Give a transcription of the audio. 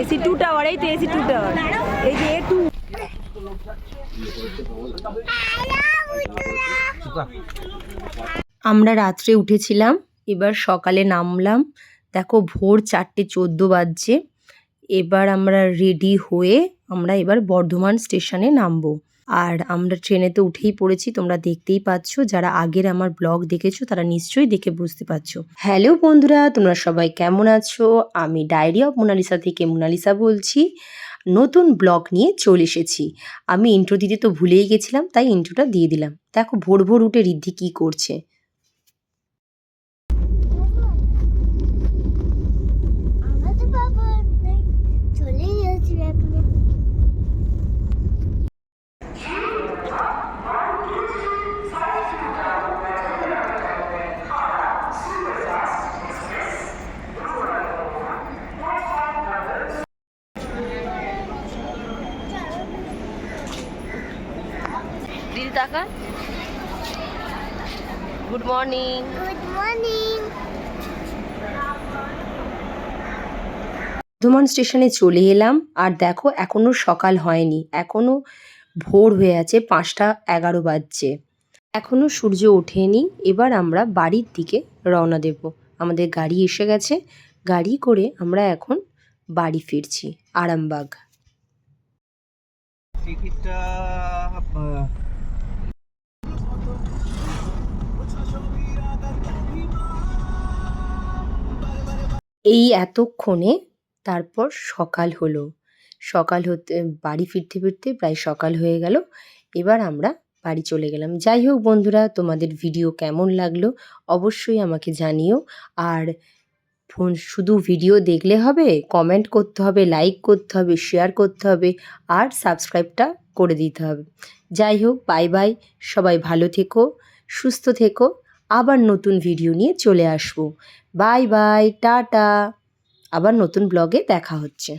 AC 2 tower, এই তো AC 2 tower, এই যে A2। আমরা রাত্রে উঠেছিলাম, এবার সকালে নামলাম। দেখো ভোর 4:14 বাজছে। এবার আমরা রেডি হয়ে আমরা এবার বর্ধমান স্টেশনে নামবো। আর আমরা ট্রেনে তো উঠেই পড়েছি, তোমরা দেখতেই পাচ্ছ। যারা আগের আমার ব্লগ দেখেছো তারা নিশ্চয়ই দেখে বুঝতে পারছো। হ্যালো বন্ধুরা, তোমরা সবাই কেমন আছো? আমি ডায়েরি অফ মোনালিসা থেকে মোনালিসা বলছি। নতুন ব্লগ নিয়ে চলে এসেছি। আমি ইন্ট্রো দিতে তো ভুলেই গেছিলাম, তাই ইন্ট্রোটা দিয়ে দিলাম। দেখো ভোর ভোর উঠে ঋদ্ধি কি করছে। দিদি তাকা। Good morning. Good morning. Bardhaman স্টেশনে চলে এলাম। আর দেখো এখনো সকাল হয়নি, এখনো ভোর হয়ে আছে, 5:11 বাজছে, এখনো সূর্য ওঠেনি। এবার আমরা বাড়ির দিকে রওনা দেব। আমাদের গাড়ি এসে গেছে, গাড়ি করে আমরা এখন বাড়ি ফিরছি আরামবাগ। এই এতক্ষণে তারপর সকাল হলো। সকাল হতে বাড়ি ফিরতে ফিরতে প্রায় সকাল হয়ে গেল। এবার আমরা বাড়ি চলে গেলাম। যাই হোক বন্ধুরা, তোমাদের ভিডিও কেমন লাগলো অবশ্যই আমাকে জানিও। আর শুধু ভিডিও দেখলে হবে, কমেন্ট করতে হবে, লাইক করতে হবে, শেয়ার করতে হবে, আর সাবস্ক্রাইবটা করে দিতে হবে। যাই হোক, বাই বাই। সবাই ভালো থেকো, সুস্থ থেকো। আবার নতুন ভিডিও নিয়ে চলে আসবো। Bye bye, tata. আবার নতুন ব্লগে দেখা হচ্ছে।